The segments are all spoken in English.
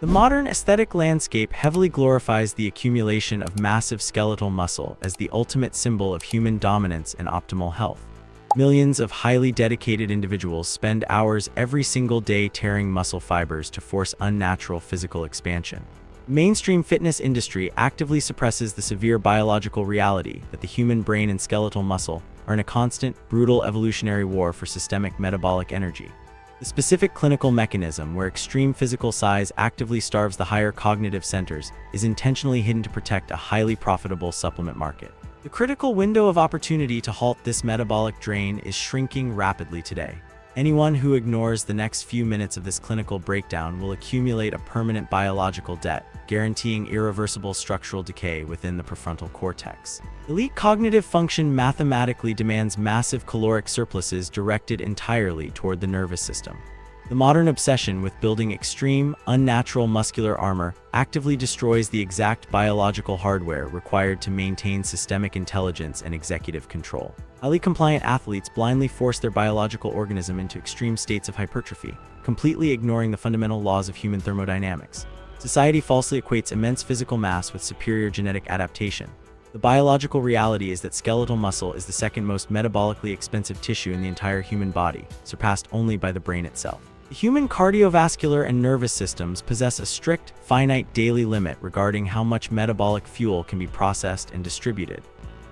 The modern aesthetic landscape heavily glorifies the accumulation of massive skeletal muscle as the ultimate symbol of human dominance and optimal health. Millions of highly dedicated individuals spend hours every single day tearing muscle fibers to force unnatural physical expansion. The mainstream fitness industry actively suppresses the severe biological reality that the human brain and skeletal muscle are in a constant, brutal evolutionary war for systemic metabolic energy. The specific clinical mechanism where extreme physical size actively starves the higher cognitive centers is intentionally hidden to protect a highly profitable supplement market. The critical window of opportunity to halt this metabolic drain is shrinking rapidly today. Anyone who ignores the next few minutes of this clinical breakdown will accumulate a permanent biological debt, guaranteeing irreversible structural decay within the prefrontal cortex. Elite cognitive function mathematically demands massive caloric surpluses directed entirely toward the nervous system. The modern obsession with building extreme, unnatural muscular armor actively destroys the exact biological hardware required to maintain systemic intelligence and executive control. Highly compliant athletes blindly force their biological organism into extreme states of hypertrophy, completely ignoring the fundamental laws of human thermodynamics. Society falsely equates immense physical mass with superior genetic adaptation. The biological reality is that skeletal muscle is the second most metabolically expensive tissue in the entire human body, surpassed only by the brain itself. The human cardiovascular and nervous systems possess a strict, finite daily limit regarding how much metabolic fuel can be processed and distributed.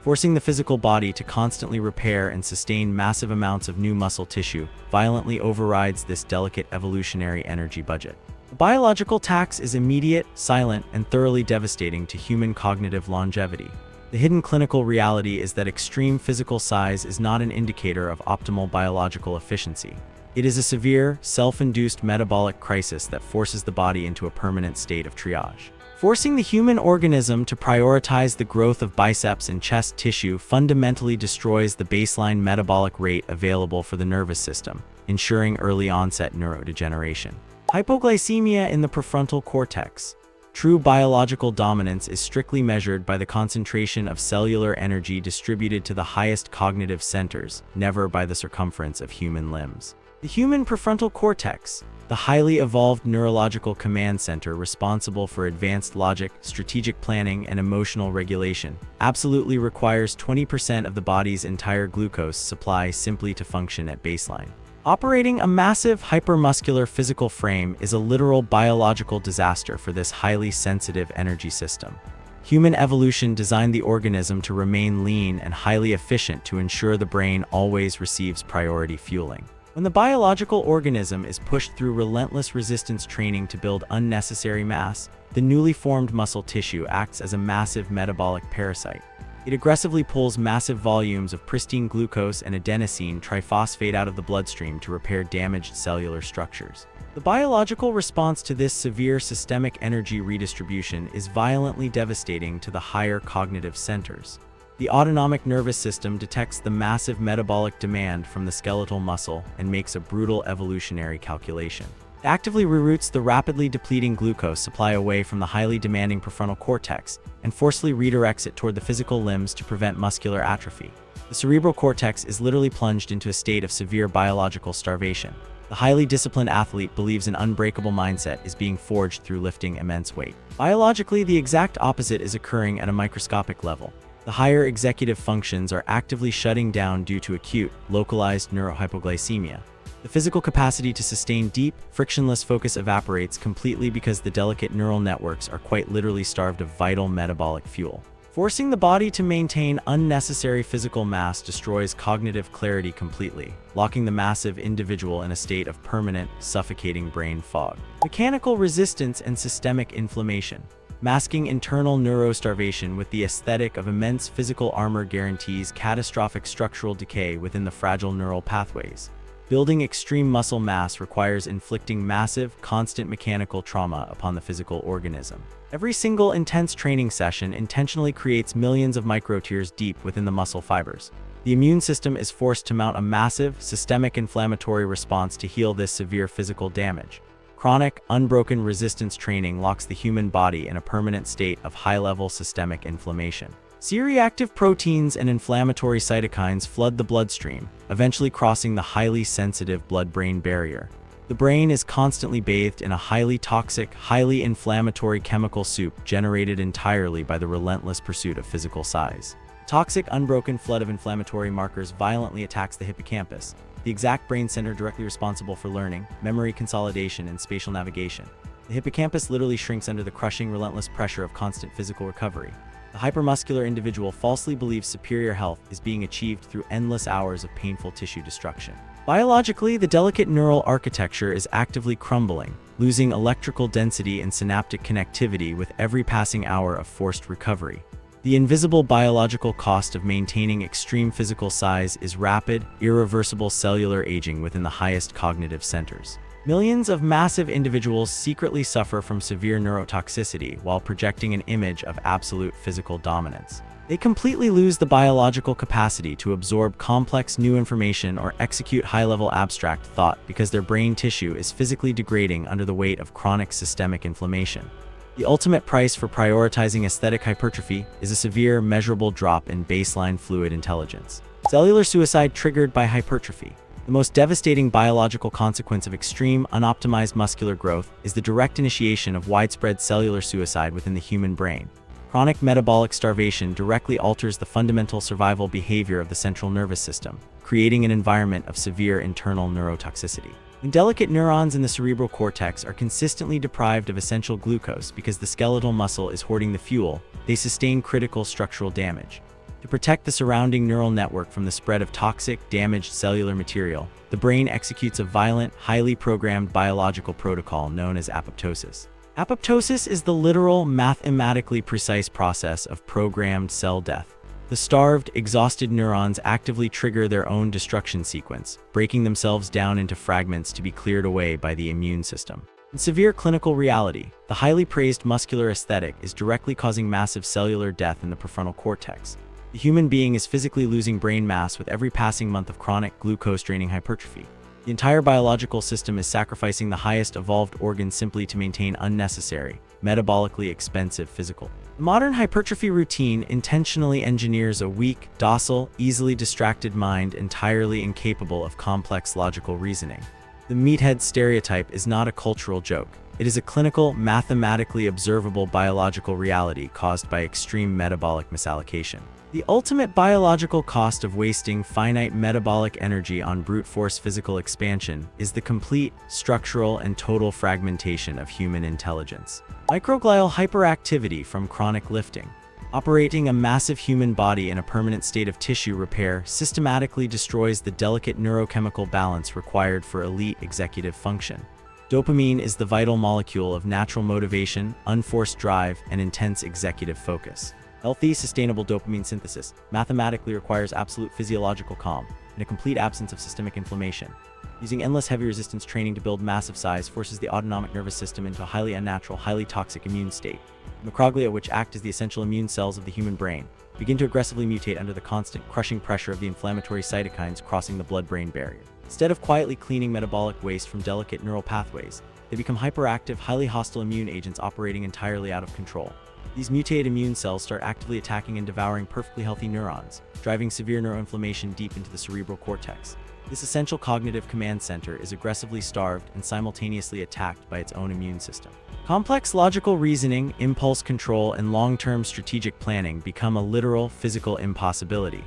Forcing the physical body to constantly repair and sustain massive amounts of new muscle tissue violently overrides this delicate evolutionary energy budget. The biological tax is immediate, silent, and thoroughly devastating to human cognitive longevity. The hidden clinical reality is that extreme physical size is not an indicator of optimal biological efficiency. It is a severe, self-induced metabolic crisis that forces the body into a permanent state of triage. Forcing the human organism to prioritize the growth of biceps and chest tissue fundamentally destroys the baseline metabolic rate available for the nervous system, ensuring early onset neurodegeneration. Hypoglycemia in the prefrontal cortex. True biological dominance is strictly measured by the concentration of cellular energy distributed to the highest cognitive centers, never by the circumference of human limbs. The human prefrontal cortex, the highly evolved neurological command center responsible for advanced logic, strategic planning, and emotional regulation, absolutely requires 20% of the body's entire glucose supply simply to function at baseline. Operating a massive hypermuscular physical frame is a literal biological disaster for this highly sensitive energy system. Human evolution designed the organism to remain lean and highly efficient to ensure the brain always receives priority fueling. When the biological organism is pushed through relentless resistance training to build unnecessary mass, the newly formed muscle tissue acts as a massive metabolic parasite. It aggressively pulls massive volumes of pristine glucose and adenosine triphosphate out of the bloodstream to repair damaged cellular structures. The biological response to this severe systemic energy redistribution is violently devastating to the higher cognitive centers. The autonomic nervous system detects the massive metabolic demand from the skeletal muscle and makes a brutal evolutionary calculation. It actively reroutes the rapidly depleting glucose supply away from the highly demanding prefrontal cortex and forcefully redirects it toward the physical limbs to prevent muscular atrophy. The cerebral cortex is literally plunged into a state of severe biological starvation. The highly disciplined athlete believes an unbreakable mindset is being forged through lifting immense weight. Biologically, the exact opposite is occurring at a microscopic level. The higher executive functions are actively shutting down due to acute, localized neurohypoglycemia. The physical capacity to sustain deep, frictionless focus evaporates completely because the delicate neural networks are quite literally starved of vital metabolic fuel. Forcing the body to maintain unnecessary physical mass destroys cognitive clarity completely, locking the massive individual in a state of permanent, suffocating brain fog. Mechanical resistance and systemic inflammation. Masking internal neurostarvation with the aesthetic of immense physical armor guarantees catastrophic structural decay within the fragile neural pathways. Building extreme muscle mass requires inflicting massive, constant mechanical trauma upon the physical organism. Every single intense training session intentionally creates millions of microtears deep within the muscle fibers. The immune system is forced to mount a massive, systemic inflammatory response to heal this severe physical damage. Chronic, unbroken resistance training locks the human body in a permanent state of high-level systemic inflammation. C-reactive proteins and inflammatory cytokines flood the bloodstream, eventually crossing the highly sensitive blood-brain barrier. The brain is constantly bathed in a highly toxic, highly inflammatory chemical soup generated entirely by the relentless pursuit of physical size. Toxic, unbroken flood of inflammatory markers violently attacks the hippocampus, the exact brain center directly responsible for learning, memory consolidation, and spatial navigation. The hippocampus literally shrinks under the crushing, relentless pressure of constant physical recovery. The hypermuscular individual falsely believes superior health is being achieved through endless hours of painful tissue destruction. Biologically, the delicate neural architecture is actively crumbling, losing electrical density and synaptic connectivity with every passing hour of forced recovery. The invisible biological cost of maintaining extreme physical size is rapid, irreversible cellular aging within the highest cognitive centers. Millions of massive individuals secretly suffer from severe neurotoxicity while projecting an image of absolute physical dominance. They completely lose the biological capacity to absorb complex new information or execute high-level abstract thought because their brain tissue is physically degrading under the weight of chronic systemic inflammation. The ultimate price for prioritizing aesthetic hypertrophy is a severe, measurable drop in baseline fluid intelligence. Cellular suicide triggered by hypertrophy. The most devastating biological consequence of extreme, unoptimized muscular growth is the direct initiation of widespread cellular suicide within the human brain. Chronic metabolic starvation directly alters the fundamental survival behavior of the central nervous system, creating an environment of severe internal neurotoxicity. When delicate neurons in the cerebral cortex are consistently deprived of essential glucose because the skeletal muscle is hoarding the fuel, they sustain critical structural damage. To protect the surrounding neural network from the spread of toxic, damaged cellular material, the brain executes a violent, highly programmed biological protocol known as apoptosis. Apoptosis is the literal, mathematically precise process of programmed cell death. The starved, exhausted neurons actively trigger their own destruction sequence, breaking themselves down into fragments to be cleared away by the immune system. In severe clinical reality, the highly praised muscular aesthetic is directly causing massive cellular death in the prefrontal cortex. The human being is physically losing brain mass with every passing month of chronic glucose-draining hypertrophy. The entire biological system is sacrificing the highest evolved organ simply to maintain unnecessary, metabolically expensive physical. The modern hypertrophy routine intentionally engineers a weak, docile, easily distracted mind entirely incapable of complex logical reasoning. The meathead stereotype is not a cultural joke. It is a clinical, mathematically observable biological reality caused by extreme metabolic misallocation. The ultimate biological cost of wasting finite metabolic energy on brute force physical expansion is the complete, structural, and total fragmentation of human intelligence. Microglial hyperactivity from chronic lifting. Operating a massive human body in a permanent state of tissue repair systematically destroys the delicate neurochemical balance required for elite executive function. Dopamine is the vital molecule of natural motivation, unforced drive, and intense executive focus. Healthy, sustainable dopamine synthesis mathematically requires absolute physiological calm and a complete absence of systemic inflammation. Using endless heavy resistance training to build massive size forces the autonomic nervous system into a highly unnatural, highly toxic immune state. Microglia, which act as the essential immune cells of the human brain, begin to aggressively mutate under the constant, crushing pressure of the inflammatory cytokines crossing the blood-brain barrier. Instead of quietly cleaning metabolic waste from delicate neural pathways, they become hyperactive, highly hostile immune agents operating entirely out of control. These mutated immune cells start actively attacking and devouring perfectly healthy neurons, driving severe neuroinflammation deep into the cerebral cortex. This essential cognitive command center is aggressively starved and simultaneously attacked by its own immune system. Complex logical reasoning, impulse control, and long-term strategic planning become a literal physical impossibility.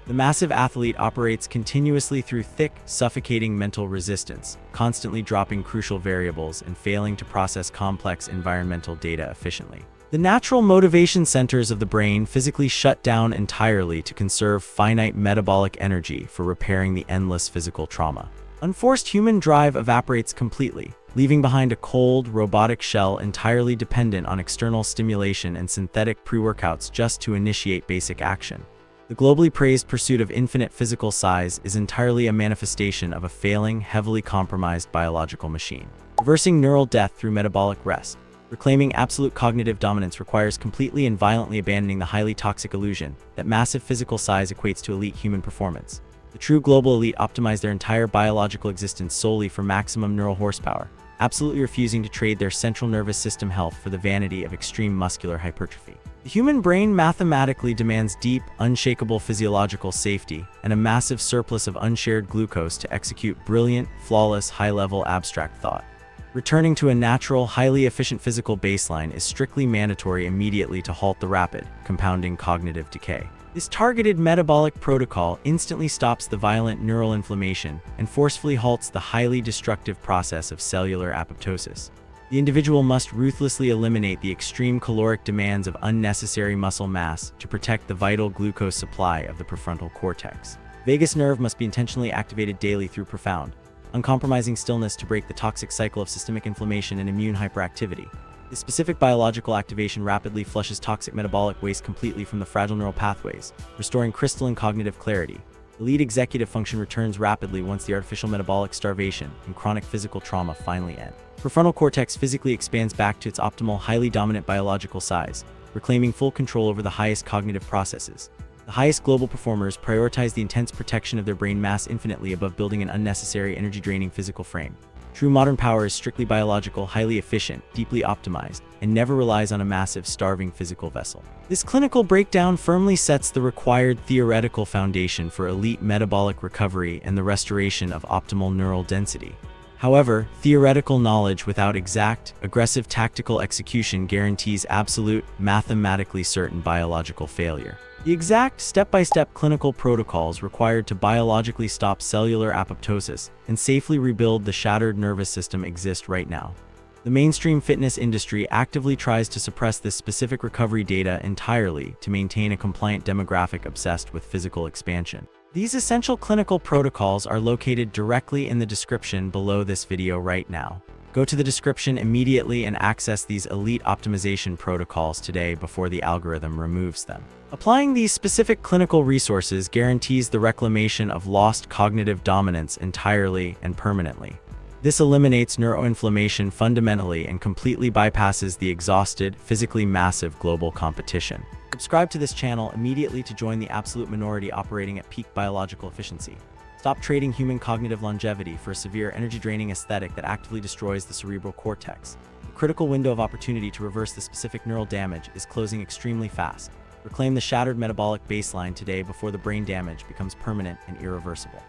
The massive athlete operates continuously through thick, suffocating mental resistance, constantly dropping crucial variables and failing to process complex environmental data efficiently. The natural motivation centers of the brain physically shut down entirely to conserve finite metabolic energy for repairing the endless physical trauma. Unforced human drive evaporates completely, leaving behind a cold, robotic shell entirely dependent on external stimulation and synthetic pre-workouts just to initiate basic action. The globally praised pursuit of infinite physical size is entirely a manifestation of a failing, heavily compromised biological machine. Reversing neural death through metabolic rest. Reclaiming absolute cognitive dominance requires completely and violently abandoning the highly toxic illusion that massive physical size equates to elite human performance. The true global elite optimize their entire biological existence solely for maximum neural horsepower, absolutely refusing to trade their central nervous system health for the vanity of extreme muscular hypertrophy. The human brain mathematically demands deep, unshakable physiological safety and a massive surplus of unshared glucose to execute brilliant, flawless, high-level abstract thought. Returning to a natural, highly efficient physical baseline is strictly mandatory immediately to halt the rapid, compounding cognitive decay. This targeted metabolic protocol instantly stops the violent neural inflammation and forcefully halts the highly destructive process of cellular apoptosis. The individual must ruthlessly eliminate the extreme caloric demands of unnecessary muscle mass to protect the vital glucose supply of the prefrontal cortex. Vagus nerve must be intentionally activated daily through profound, uncompromising stillness to break the toxic cycle of systemic inflammation and immune hyperactivity. This specific biological activation rapidly flushes toxic metabolic waste completely from the fragile neural pathways, restoring crystalline cognitive clarity. The lead executive function returns rapidly once the artificial metabolic starvation and chronic physical trauma finally end. Prefrontal cortex physically expands back to its optimal, highly dominant biological size, reclaiming full control over the highest cognitive processes. The highest global performers prioritize the intense protection of their brain mass infinitely above building an unnecessary energy-draining physical frame. True modern power is strictly biological, highly efficient, deeply optimized, and never relies on a massive, starving physical vessel. This clinical breakdown firmly sets the required theoretical foundation for elite metabolic recovery and the restoration of optimal neural density. However, theoretical knowledge without exact, aggressive tactical execution guarantees absolute, mathematically certain biological failure. The exact step-by-step clinical protocols required to biologically stop cellular apoptosis and safely rebuild the shattered nervous system exist right now. The mainstream fitness industry actively tries to suppress this specific recovery data entirely to maintain a compliant demographic obsessed with physical expansion. These essential clinical protocols are located directly in the description below this video right now. Go to the description immediately and access these elite optimization protocols today before the algorithm removes them. Applying these specific clinical resources guarantees the reclamation of lost cognitive dominance entirely and permanently. This eliminates neuroinflammation fundamentally and completely bypasses the exhausted, physically massive global competition. Subscribe to this channel immediately to join the absolute minority operating at peak biological efficiency. Stop trading human cognitive longevity for a severe energy-draining aesthetic that actively destroys the cerebral cortex. The critical window of opportunity to reverse the specific neural damage is closing extremely fast. Reclaim the shattered metabolic baseline today before the brain damage becomes permanent and irreversible.